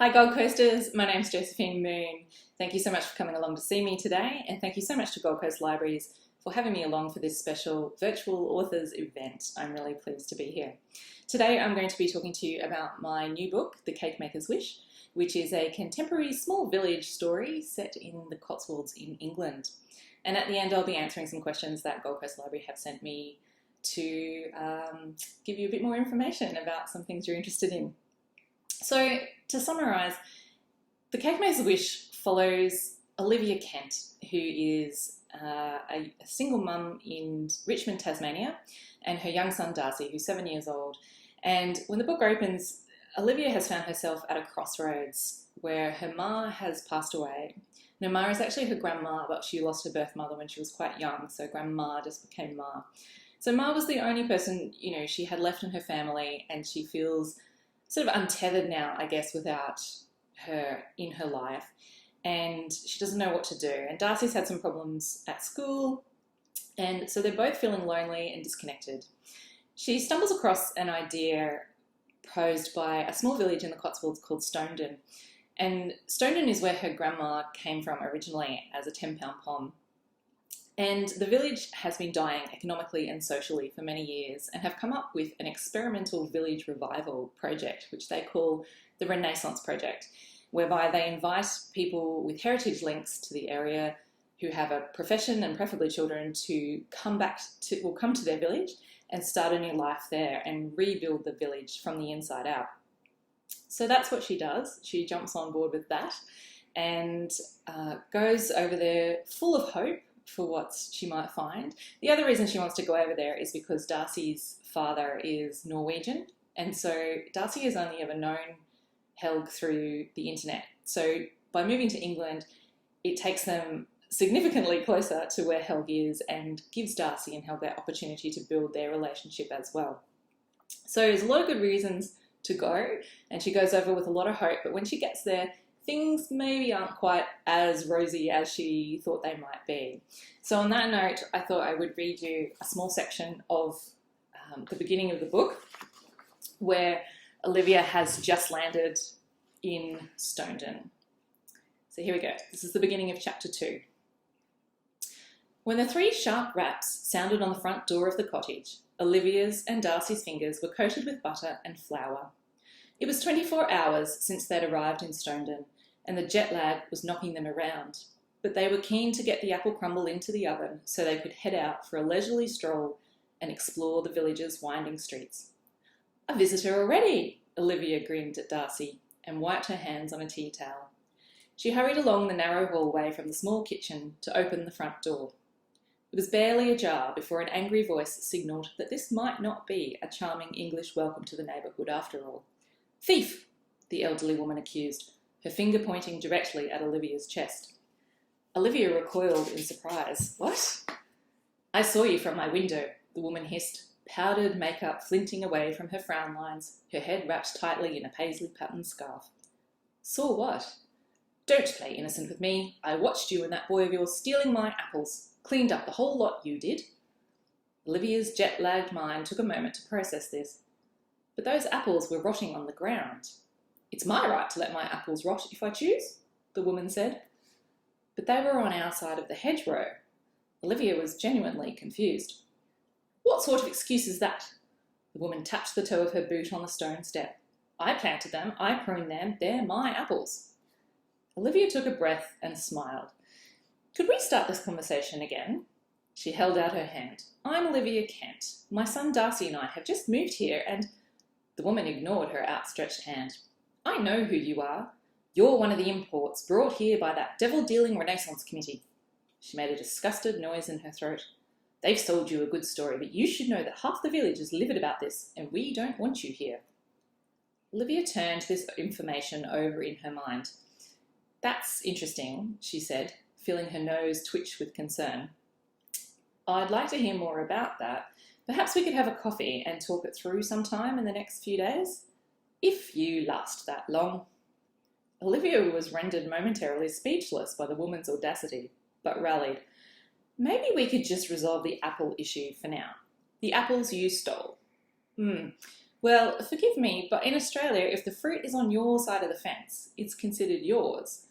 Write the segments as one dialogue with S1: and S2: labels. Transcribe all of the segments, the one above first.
S1: Hi Gold Coasters, my name's Josephine Moon. Thank you so much for coming along to see me today, and thank you so much to Gold Coast Libraries for having me along for this special virtual authors event. I'm really pleased to be here. Today I'm going to be talking to you about my new book, The Cake Maker's Wish, which is a contemporary small village story set in the Cotswolds in England. And at the end I'll be answering some questions that Gold Coast Library have sent me to give you a bit more information about some things you're interested in. So, to summarise, The Cake Maker's Wish follows Olivia Kent, who is a single mum in Richmond, Tasmania, and her young son Darcy, who's 7 years old. And when the book opens, Olivia has found herself at a crossroads where her ma has passed away. Now, ma is actually her grandma, but she lost her birth mother when she was quite young, so grandma just became ma. So ma was the only person, she had left in her family, and she feels sort of untethered now, I guess, without her in her life, and she doesn't know what to do. And Darcy's had some problems at school, and so they're both feeling lonely and disconnected. She stumbles across an idea posed by a small village in the Cotswolds called Stonedon, and Stonedon is where her grandma came from originally as a 10-pound pom. And the village has been dying economically and socially for many years, and have come up with an experimental village revival project, which they call the Renaissance Project, whereby they invite people with heritage links to the area who have a profession and preferably children to come to their village and start a new life there and rebuild the village from the inside out. So that's what she does. She jumps on board with that and goes over there full of hope for what she might find. The other reason she wants to go over there is because Darcy's father is Norwegian, and so Darcy has only ever known Helg through the internet. So by moving to England, it takes them significantly closer to where Helg is and gives Darcy and Helg that opportunity to build their relationship as well. So there's a lot of good reasons to go, and she goes over with a lot of hope, but when she gets there, things maybe aren't quite as rosy as she thought they might be. So on that note, I thought I would read you a small section of the beginning of the book where Olivia has just landed in Stonedon. So here we go. This is the beginning of chapter 2. When the 3 sharp raps sounded on the front door of the cottage, Olivia's and Darcy's fingers were coated with butter and flour. It was 24 hours since they'd arrived in Stonedon, and the jet lag was knocking them around, but they were keen to get the apple crumble into the oven so they could head out for a leisurely stroll and explore the village's winding streets. "A visitor already!" Olivia grinned at Darcy and wiped her hands on a tea towel. She hurried along the narrow hallway from the small kitchen to open the front door. It was barely ajar before an angry voice signalled that this might not be a charming English welcome to the neighbourhood after all. "Thief!" the elderly woman accused, her finger pointing directly at Olivia's chest. Olivia recoiled in surprise. "What?" "I saw you from my window," the woman hissed, powdered makeup flinting away from her frown lines, her head wrapped tightly in a paisley-patterned scarf. "Saw what?" "Don't play innocent with me. I watched you and that boy of yours stealing my apples. Cleaned up the whole lot, you did." Olivia's jet-lagged mind took a moment to process this. "But those apples were rotting on the ground." "It's my right to let my apples rot if I choose," the woman said. "But they were on our side of the hedgerow." Olivia was genuinely confused. "What sort of excuse is that?" The woman tapped the toe of her boot on the stone step. "I planted them, I pruned them, they're my apples." Olivia took a breath and smiled. "Could we start this conversation again?" She held out her hand. "I'm Olivia Kent. My son Darcy and I have just moved here and—" The woman ignored her outstretched hand. "I know who you are. You're one of the imports brought here by that devil-dealing Renaissance committee." She made a disgusted noise in her throat. "They've sold you a good story, but you should know that half the village is livid about this, and we don't want you here." Olivia turned this information over in her mind. "That's interesting," she said, feeling her nose twitch with concern. "I'd like to hear more about that. Perhaps we could have a coffee and talk it through sometime in the next few days. If you last that long." Olivia was rendered momentarily speechless by the woman's audacity, but rallied. "Maybe we could just resolve the apple issue for now. The apples you stole." Well, forgive me, but in Australia, if the fruit is on your side of the fence, it's considered yours.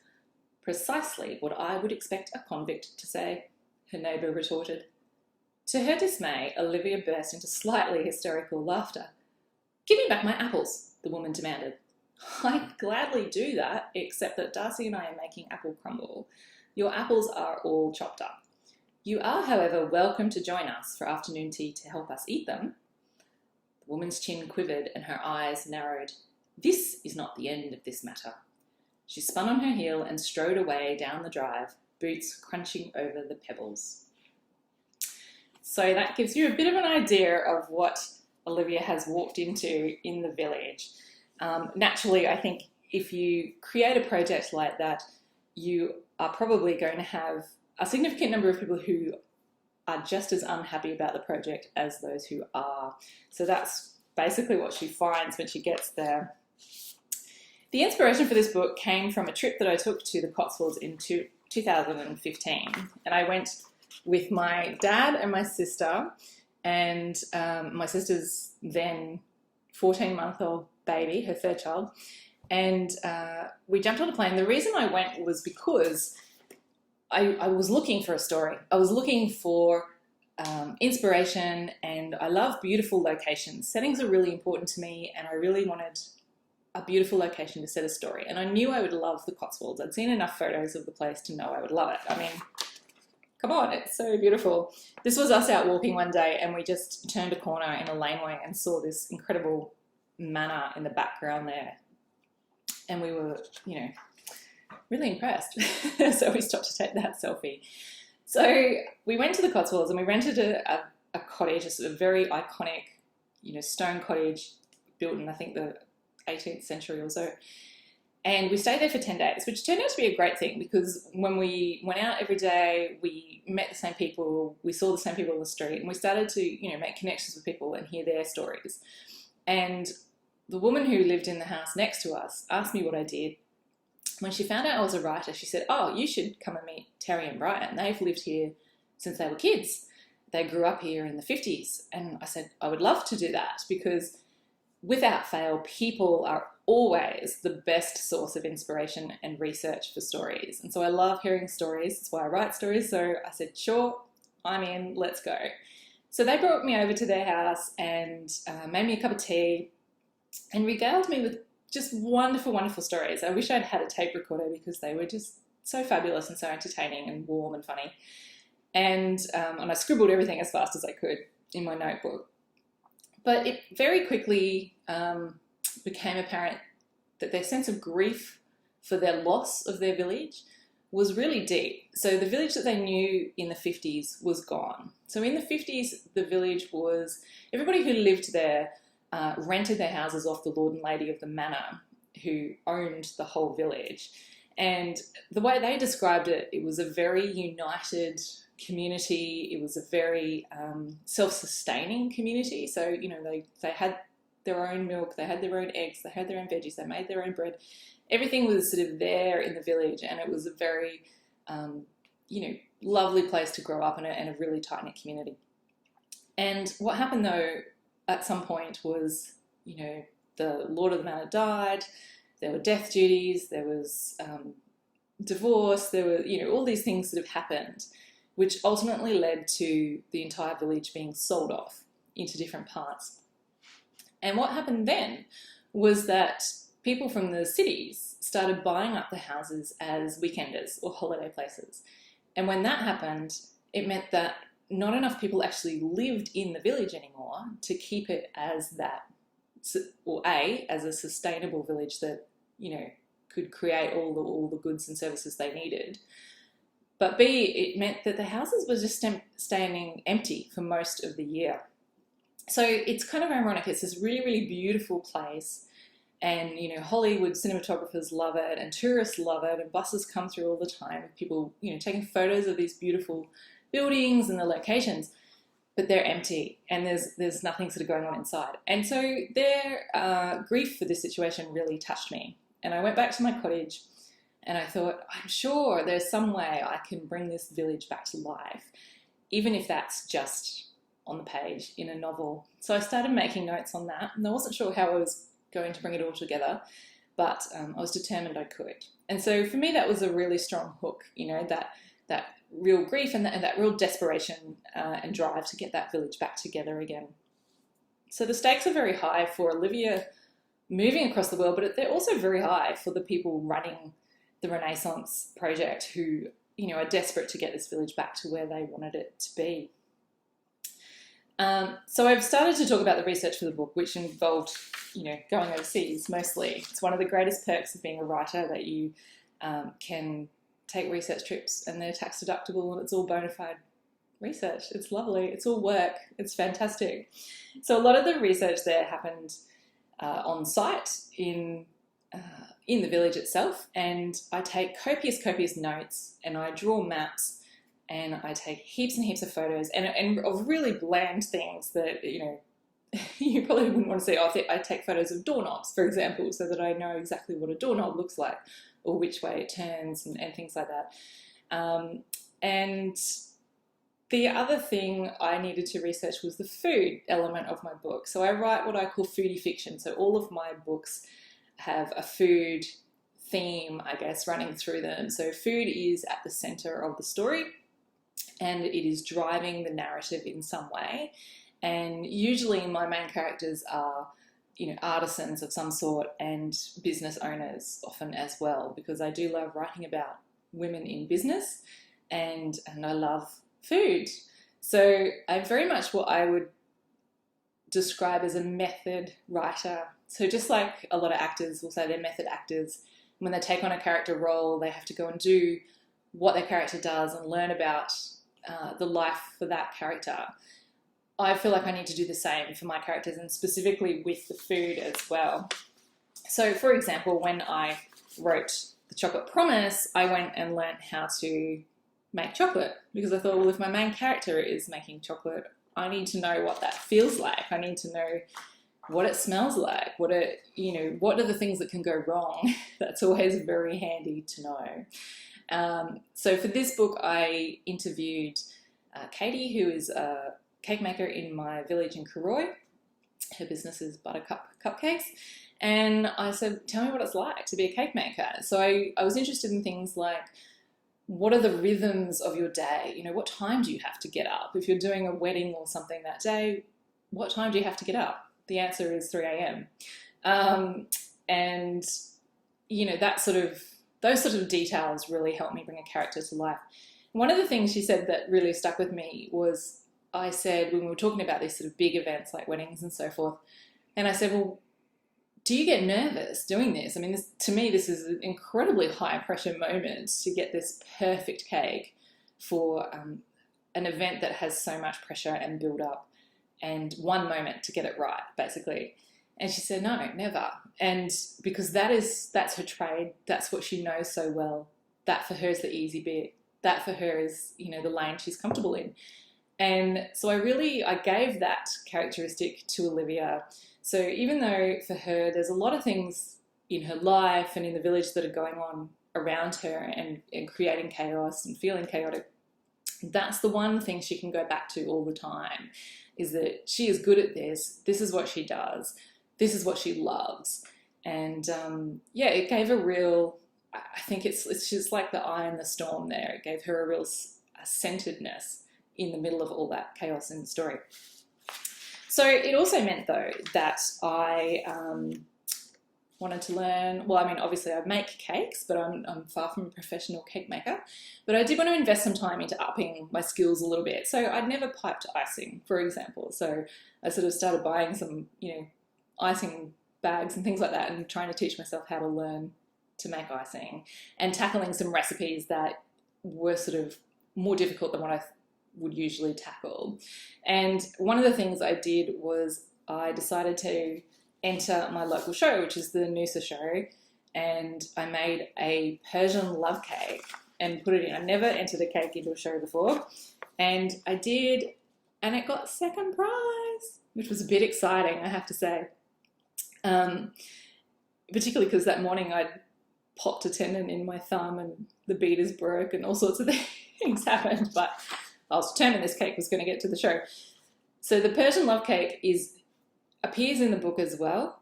S1: Precisely what I would expect a convict to say, her neighbour retorted. To her dismay, Olivia burst into slightly hysterical laughter. Give me back my apples, the woman demanded. I'd gladly do that, except that Darcy and I are making apple crumble. Your apples are all chopped up. You are, however, welcome to join us for afternoon tea to help us eat them. The woman's chin quivered and her eyes narrowed. This is not the end of this matter. She spun on her heel and strode away down the drive, boots crunching over the pebbles. So that gives you a bit of an idea of what Olivia has walked into in the village. Naturally, I think if you create a project like that, you are probably going to have a significant number of people who are just as unhappy about the project as those who are. So that's basically what she finds when she gets there. The inspiration for this book came from a trip that I took to the Cotswolds in 2015. And I went with my dad and my sister and my sister's then 14-month-old baby, her third child. And we jumped on a plane. The reason I went was because I was looking for a story. I was looking for inspiration, and I love beautiful locations. Settings are really important to me, and I really wanted a beautiful location to set a story. And I knew I would love the Cotswolds. I'd seen enough photos of the place to know I would love it. I mean, come on, it's so beautiful. This was us out walking one day, and we just turned a corner in a laneway and saw this incredible manor in the background there. And we were, really impressed. So we stopped to take that selfie. So we went to the Cotswolds and we rented a cottage, a sort of very iconic, stone cottage built in, I think, the 18th century or so. And we stayed there for 10 days, which turned out to be a great thing because when we went out every day, we met the same people, we saw the same people on the street, and we started to, make connections with people and hear their stories. And the woman who lived in the house next to us asked me what I did. When she found out I was a writer, she said, "Oh, you should come and meet Terry and Brian. They've lived here since they were kids. They grew up here in the 50s. And I said, I would love to do that because without fail, people are always the best source of inspiration and research for stories. And so I love hearing stories. That's why I write stories. So I said, sure, I'm in, let's go. So they brought me over to their house and made me a cup of tea and regaled me with just wonderful, wonderful stories. I wish I'd had a tape recorder because they were just so fabulous and so entertaining and warm and funny. And I scribbled everything as fast as I could in my notebook. But it very quickly became apparent that their sense of grief for their loss of their village was really deep. So the village that they knew in the 50s was gone. So in the 50s, the village was, everybody who lived there rented their houses off the Lord and Lady of the Manor, who owned the whole village. And the way they described it, it was a very united community. It was a very self-sustaining community. So, they had their own milk, they had their own eggs, they had their own veggies, they made their own bread. Everything was sort of there in the village, and it was a very, lovely place to grow up in and a really tight-knit community. And what happened, though, at some point was, the Lord of the Manor died, there were death duties, there was divorce, there were, all these things that have happened, which ultimately led to the entire village being sold off into different parts. And what happened then was that people from the cities started buying up the houses as weekenders or holiday places. And when that happened, it meant that not enough people actually lived in the village anymore to keep it as that, or A, as a sustainable village that, could create all the goods and services they needed. But B, it meant that the houses were just standing empty for most of the year. So it's kind of ironic. It's this really, really beautiful place, and Hollywood cinematographers love it, and tourists love it, and buses come through all the time with people taking photos of these beautiful buildings and the locations, but they're empty and there's nothing sort of going on inside. And so their grief for this situation really touched me. And I went back to my cottage and I thought, I'm sure there's some way I can bring this village back to life, even if that's just on the page in a novel. So I started making notes on that, and I wasn't sure how I was going to bring it all together, but I was determined I could. And so for me, that was a really strong hook, you know, that real grief and that real desperation and drive to get that village back together again. So the stakes are very high for Olivia moving across the world, but they're also very high for the people running the Renaissance project who, you know, are desperate to get this village back to where they wanted it to be. So I've started to talk about the research for the book, which involved, you know, going overseas mostly. It's one of the greatest perks of being a writer, that you can take research trips and they're tax deductible, and it's all bona fide research. It's lovely. It's all work. It's fantastic. So a lot of the research there happened on site in the village itself, and I take copious notes, and I draw maps, and I take heaps and heaps of photos, and of really bland things that, you know, you probably wouldn't want to see. I take photos of doorknobs, for example, so that I know exactly what a doorknob looks like or which way it turns and things like that. And the other thing I needed to research was the food element of my book. So I write what I call foodie fiction. So all of my books have a food theme, I guess, running through them. So food is at the center of the story, and it is driving the narrative in some way. And usually my main characters are, you know, artisans of some sort and business owners often as well, because I do love writing about women in business, and I love food. So I'm very much what I would describe as a method writer. So just like a lot of actors will say they're method actors, when they take on a character role, they have to go and do what their character does and learn about the life for that character. I feel like I need to do the same for my characters, and specifically with the food as well. So for example, when I wrote The Chocolate Promise, I went and learned how to make chocolate, because I thought, well, if my main character is making chocolate, I need to know what that feels like. I need to know what it smells like, what are the things that can go wrong. That's always very handy to know. So for this book, I interviewed Katie, who is a cake maker in my village in Karoi. Her business is Buttercup Cupcakes. And I said, tell me what it's like to be a cake maker. So I was interested in things like, what are the rhythms of your day? You know, what time do you have to get up? If you're doing a wedding or something that day, what time do you have to get up? The answer is 3 a.m. And, you know, those sort of details really helped me bring a character to life. One of the things she said that really stuck with me was, I said, when we were talking about these sort of big events like weddings and so forth, and I said, well, do you get nervous doing this? I mean, to me, this is an incredibly high pressure moment to get this perfect cake for an event that has so much pressure and build up, and one moment to get it right, basically. And she said, no, never. And because that's her trade, that's what she knows so well. That for her is the easy bit. That for her is, you know, the lane she's comfortable in. And so I gave that characteristic to Olivia. So even though for her, there's a lot of things in her life and in the village that are going on around her and creating chaos and feeling chaotic, that's the one thing she can go back to all the time, is that she is good at this. This is what she does. This is what she loves. And it gave a real, I think it's just like the eye in the storm there. It gave her a real centeredness in the middle of all that chaos in the story. So it also meant, though, that I wanted to learn, well, I mean, obviously I make cakes, but I'm far from a professional cake maker, but I did want to invest some time into upping my skills a little bit. So I'd never piped icing, for example. So I sort of started buying some, you know, icing bags and things like that, and trying to teach myself how to learn to make icing, and tackling some recipes that were sort of more difficult than what I would usually tackle. And one of the things I did was I decided to enter my local show, which is the Noosa show, and I made a Persian love cake and put it in. I never entered a cake into a show before, and I did, and it got second prize, which was a bit exciting, I have to say. Particularly because that morning I'd popped a tendon in my thumb and the beaters broke and all sorts of things happened, but I was determined this cake was going to get to the show. So the Persian love cake appears in the book as well.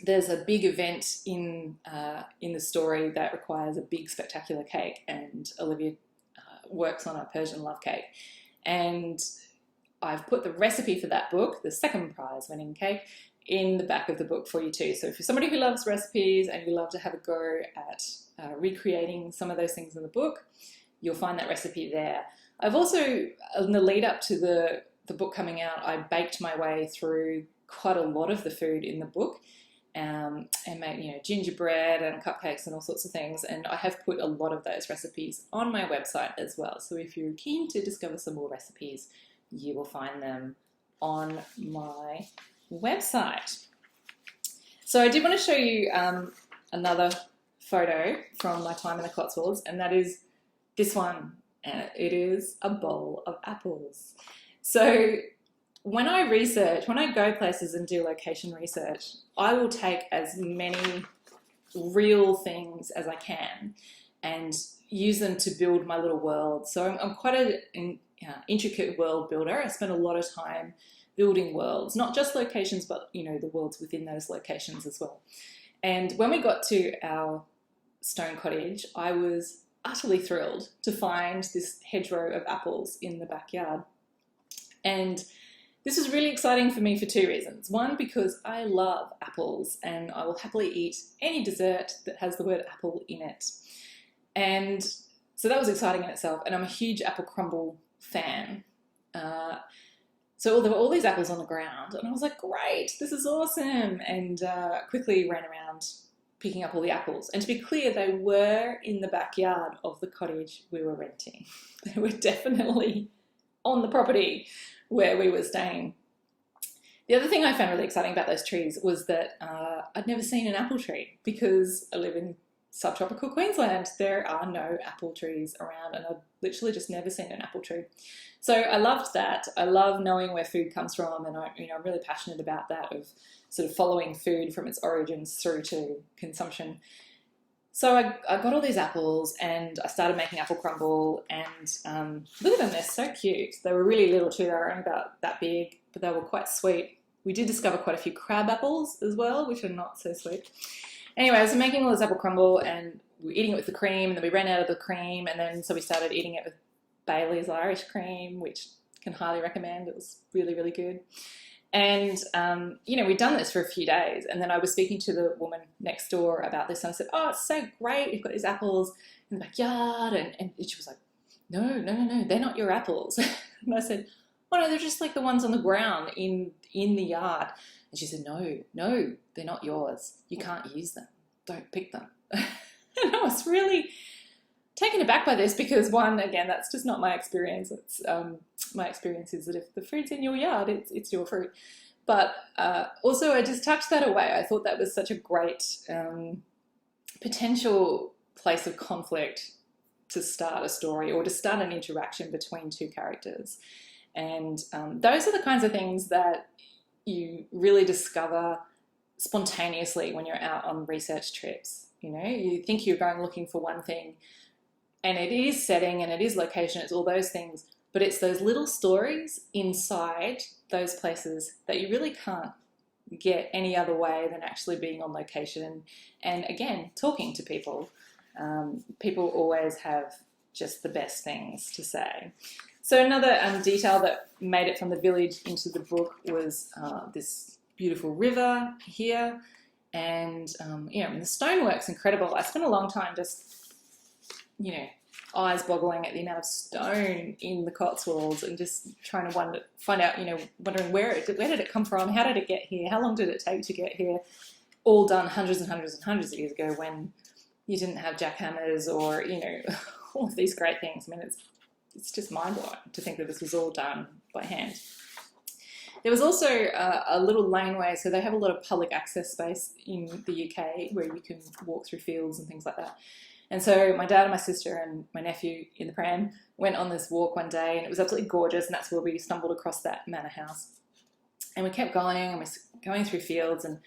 S1: There's a big event in the story that requires a big spectacular cake, and Olivia works on a Persian love cake. And I've put the recipe for that book, the second prize winning cake, in the back of the book for you too. So if you're somebody who loves recipes and you love to have a go at recreating some of those things in the book, you'll find that recipe there. I've also, in the lead up to the book coming out, I baked my way through quite a lot of the food in the book, and made gingerbread and cupcakes and all sorts of things, and I have put a lot of those recipes on my website as well. So if you're keen to discover some more recipes, you will find them on my website. So I did want to show you another photo from my time in the Cotswolds, and that is this one, and it is a bowl of apples. So when I go places and do location research, I will take as many real things as I can and use them to build my little world. So I'm quite an intricate world builder. I spend a lot of time building worlds, not just locations, but the worlds within those locations as well. And when we got to our stone cottage, I was utterly thrilled to find this hedgerow of apples in the backyard. And this was really exciting for me for two reasons. One, because I love apples and I will happily eat any dessert that has the word apple in it. And so that was exciting in itself. And I'm a huge apple crumble fan. So there were all these apples on the ground and I was like, great, this is awesome. And quickly ran around picking up all the apples. And to be clear, they were in the backyard of the cottage we were renting. They were definitely on the property where we were staying. The other thing I found really exciting about those trees was that I'd never seen an apple tree, because I live in subtropical Queensland. There are no apple trees around, and I'd literally just never seen an apple tree. So I loved that. I love knowing where food comes from, and I'm really passionate about that, of sort of following food from its origins through to consumption. So I got all these apples and I started making apple crumble, and look at them, they're so cute. They were really little too, they were only about that big, but they were quite sweet. We did discover quite a few crab apples as well, which are not so sweet. Anyway, I was making all this apple crumble and we were eating it with the cream, and then we ran out of the cream, and then so we started eating it with Bailey's Irish cream, which I can highly recommend. It was really, really good. And, we'd done this for a few days, and then I was speaking to the woman next door about this, and I said, oh, it's so great, you've got these apples in the backyard, and she was like, no, they're not your apples. And I said, oh no, they're just like the ones on the ground in the yard. And she said, no, they're not yours. You can't use them. Don't pick them. And I was really taken aback by this, because one, again, that's just not my experience. It's my experience is that if the fruit's in your yard, it's your fruit. But also I just tucked that away. I thought that was such a great potential place of conflict to start a story, or to start an interaction between two characters. And those are the kinds of things that you really discover spontaneously when you're out on research trips. You think you're going looking for one thing, and it is setting and it is location, it's all those things, but it's those little stories inside those places that you really can't get any other way than actually being on location. And again, talking to people. People always have just the best things to say. So another detail that made it from the village into the book was this beautiful river here. And, the stonework's incredible. I spent a long time just, eyes boggling at the amount of stone in the Cotswolds, and just trying to wondering where did it come from? How did it get here? How long did it take to get here? All done hundreds and hundreds and hundreds of years ago, when you didn't have jackhammers or, all of these great things. I mean, it's just mind-blowing to think that this was all done by hand. There was also a little laneway, so they have a lot of public access space in the UK where you can walk through fields and things like that. And so my dad and my sister and my nephew in the pram went on this walk one day, and it was absolutely gorgeous, and that's where we stumbled across that manor house. And we kept going, and we were going through fields, and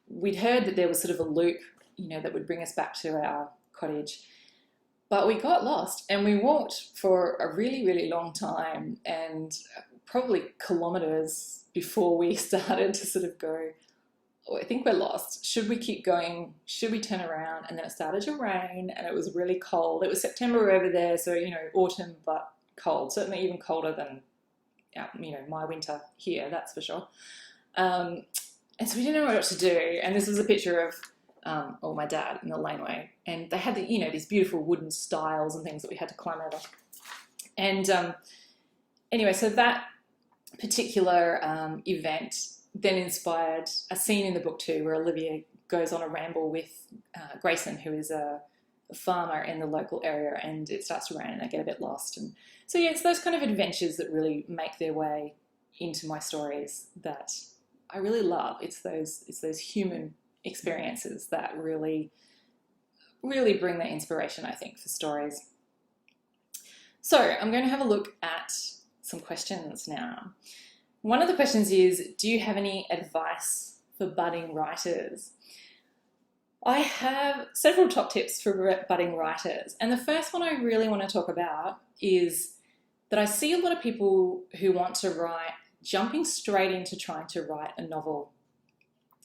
S1: we'd heard that there was sort of a loop, that would bring us back to our cottage. But we got lost, and we walked for a really, really long time, and probably kilometres before we started to sort of go, oh, I think we're lost. Should we keep going? Should we turn around? And then it started to rain and it was really cold. It was September over there, so, you know, autumn, but cold, certainly even colder than, you know, my winter here, that's for sure. And so we didn't know what to do. And this was a picture of my dad in the laneway. And they had, these beautiful wooden stiles and things that we had to climb over. And anyway, so that particular event then inspired a scene in the book too, where Olivia goes on a ramble with Grayson, who is a farmer in the local area, and it starts to rain and they get a bit lost. And so yeah, it's those kind of adventures that really make their way into my stories that I really love. It's those human experiences that really bring that inspiration, I think, for stories. So I'm going to have a look at some questions now. One of the questions is, do you have any advice for budding writers? I have several top tips for budding writers. And the first one I really want to talk about is that I see a lot of people who want to write jumping straight into trying to write a novel.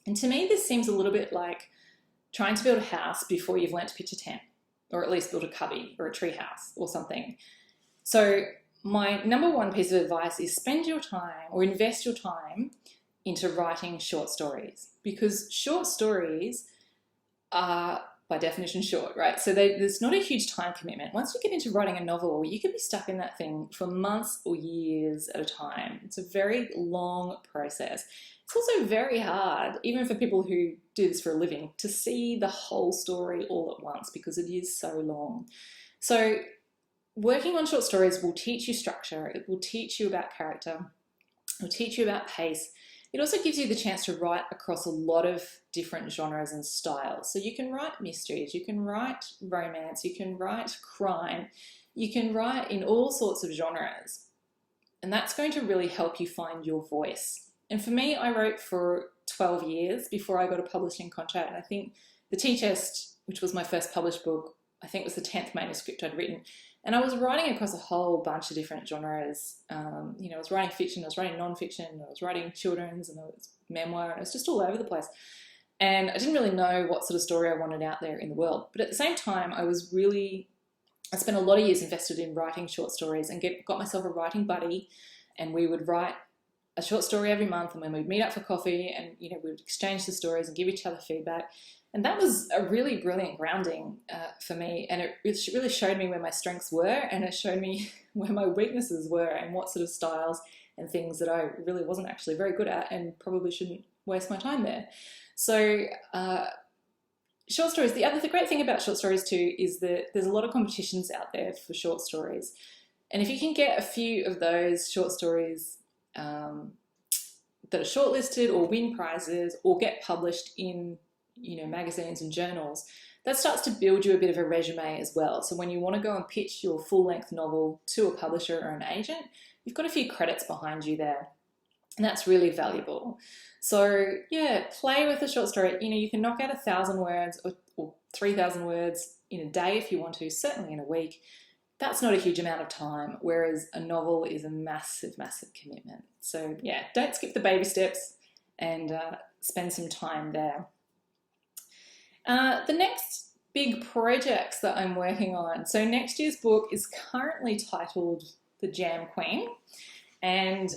S1: And to me, this seems a little bit like trying to build a house before you've learnt to pitch a tent, or at least build a cubby or a tree house or something. So my number one piece of advice is spend your time or invest your time into writing short stories, because short stories are by definition short, right? So there's not a huge time commitment. Once you get into writing a novel, you could be stuck in that thing for months or years at a time. It's a very long process. It's also very hard, even for people who do this for a living, to see the whole story all at once because it is so long. So working on short stories will teach you structure, it will teach you about character, it will teach you about pace. It also gives you the chance to write across a lot of different genres and styles. So you can write mysteries, you can write romance, you can write crime, you can write in all sorts of genres. And that's going to really help you find your voice. And for me, I wrote for 12 years before I got a publishing contract. And I think The Tea Chest, which was my first published book, I think was the 10th manuscript I'd written. And I was writing across a whole bunch of different genres. I was writing fiction, I was writing non-fiction, I was writing children's, and I was memoir, and it was just all over the place. And I didn't really know what sort of story I wanted out there in the world. But at the same time, I spent a lot of years invested in writing short stories and got myself a writing buddy, and we would write a short story every month, and then we'd meet up for coffee, and we would exchange the stories and give each other feedback. And that was a really brilliant grounding for me, and it really showed me where my strengths were, and it showed me where my weaknesses were and what sort of styles and things that I really wasn't actually very good at and probably shouldn't waste my time there. So short stories, the great thing about short stories too is that there's a lot of competitions out there for short stories. And if you can get a few of those short stories that are shortlisted or win prizes or get published in magazines and journals, that starts to build you a bit of a resume as well. So when you want to go and pitch your full-length novel to a publisher or an agent, you've got a few credits behind you there, and that's really valuable. So yeah, play with a short story. You can knock out 1,000 words or 3,000 words in a day if you want to, certainly in a week. That's not a huge amount of time, whereas a novel is a massive, massive commitment. So yeah, don't skip the baby steps and spend some time there. The next big projects that I'm working on. So next year's book is currently titled The Jam Queen. And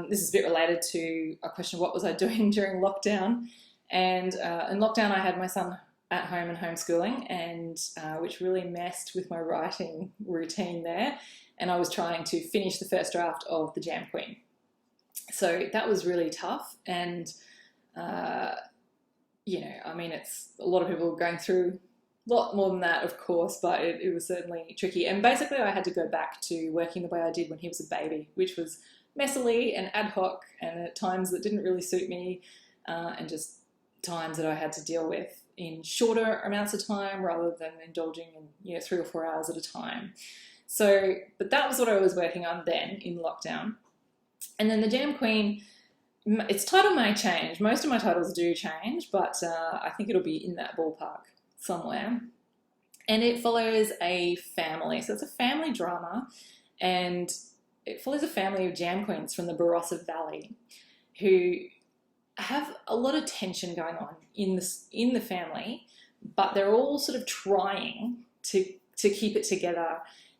S1: this is a bit related to a question, what was I doing during lockdown? And in lockdown, I had my son at home and homeschooling, and which really messed with my writing routine there. And I was trying to finish the first draft of The Jam Queen. So that was really tough. And it's a lot of people going through a lot more than that, of course, but it was certainly tricky. And basically I had to go back to working the way I did when he was a baby, which was messily and ad hoc and at times that didn't really suit me, and just times that I had to deal with in shorter amounts of time rather than indulging in 3 or 4 hours at a time. So, but that was what I was working on then in lockdown. And then The Jam Queen, its title may change. Most of my titles do change, but I think it'll be in that ballpark somewhere. And it follows a family. So it's a family drama, and it follows a family of jam queens from the Barossa Valley who have a lot of tension going on in the family, but they're all sort of trying to keep it together,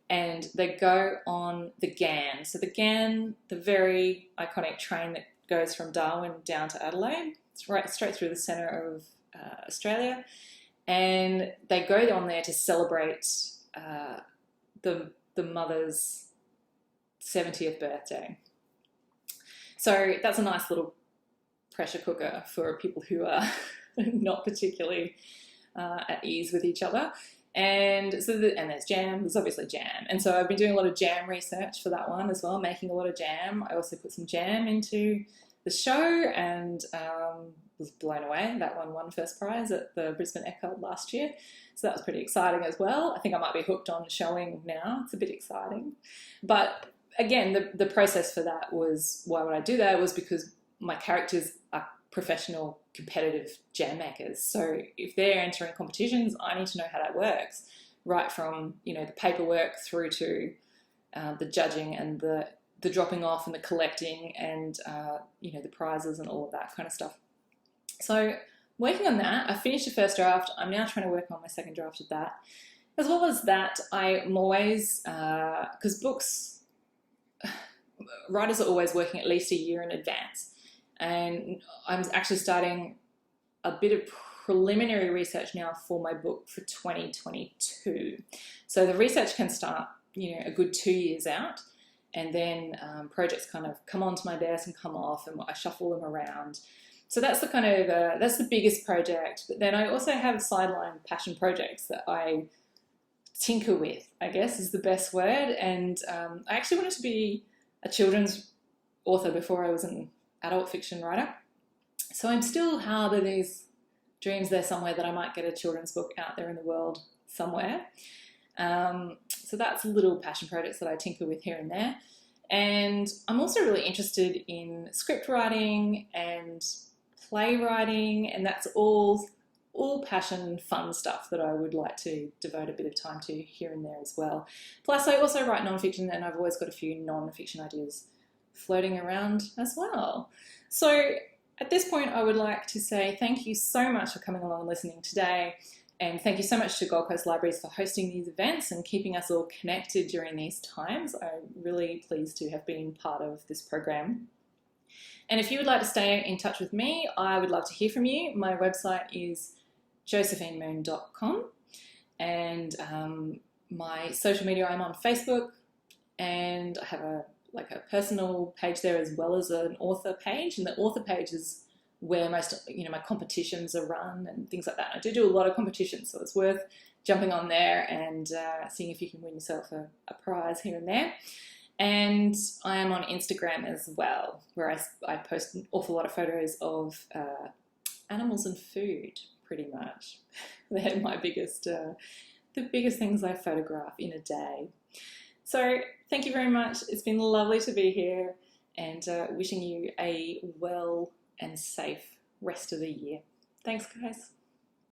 S1: and they go on the GAN. So the GAN, the very iconic train that goes from Darwin down to Adelaide. It's right straight through the centre of Australia, and they go on there to celebrate the mother's 70th birthday. So that's a nice little pressure cooker for people who are not particularly at ease with each other. And so and there's jam, there's obviously jam. And so I've been doing a lot of jam research for that one as well, making a lot of jam. I also put some jam into the show and was blown away. That one won first prize at the Brisbane Ecod last year. So that was pretty exciting as well. I think I might be hooked on showing now. It's a bit exciting. But again, the process for that was, why would I do that? Was because my characters are professional competitive jam makers. So if they're entering competitions, I need to know how that works, right from, you know, the paperwork through to the judging and the dropping off and the collecting and, you know, the prizes and all of that kind of stuff. So working on that, I finished the first draft. I'm now trying to work on my second draft of that. As well as that, I'm always, because writers are always working at least a year in advance. And I'm actually starting a bit of preliminary research now for my book for 2022. So the research can start, you know, a good 2 years out, and then projects kind of come onto my desk and come off, and I shuffle them around. So that's the kind of, that's the biggest project. But then I also have sideline passion projects that I tinker with, I guess is the best word. And I actually wanted to be a children's author before I was an adult fiction writer. So I'm still harbor these dreams there somewhere that I might get a children's book out there in the world somewhere. So that's little passion projects that I tinker with here and there. And I'm also really interested in script writing and playwriting, and that's all passion, fun stuff that I would like to devote a bit of time to here and there as well. Plus, I also write non-fiction, and I've always got a few non-fiction ideas floating around as well. So at this point, I would like to say thank you so much for coming along and listening today. And thank you so much to Gold Coast Libraries for hosting these events and keeping us all connected during these times. I'm really pleased to have been part of this program. And if you would like to stay in touch with me, I would love to hear from you. My website is josephinemoon.com, and my social media, I'm on Facebook, and I have a personal page there as well as an author page, and the author page is where most, you know, my competitions are run and things like that. I do a lot of competitions, so it's worth jumping on there and seeing if you can win yourself a prize here and there. And I am on Instagram as well, where I post an awful lot of photos of animals and food, pretty much. They're my biggest, the biggest things I photograph in a day. So thank you very much. It's been lovely to be here, and wishing you a well and safe rest of the year. Thanks, guys.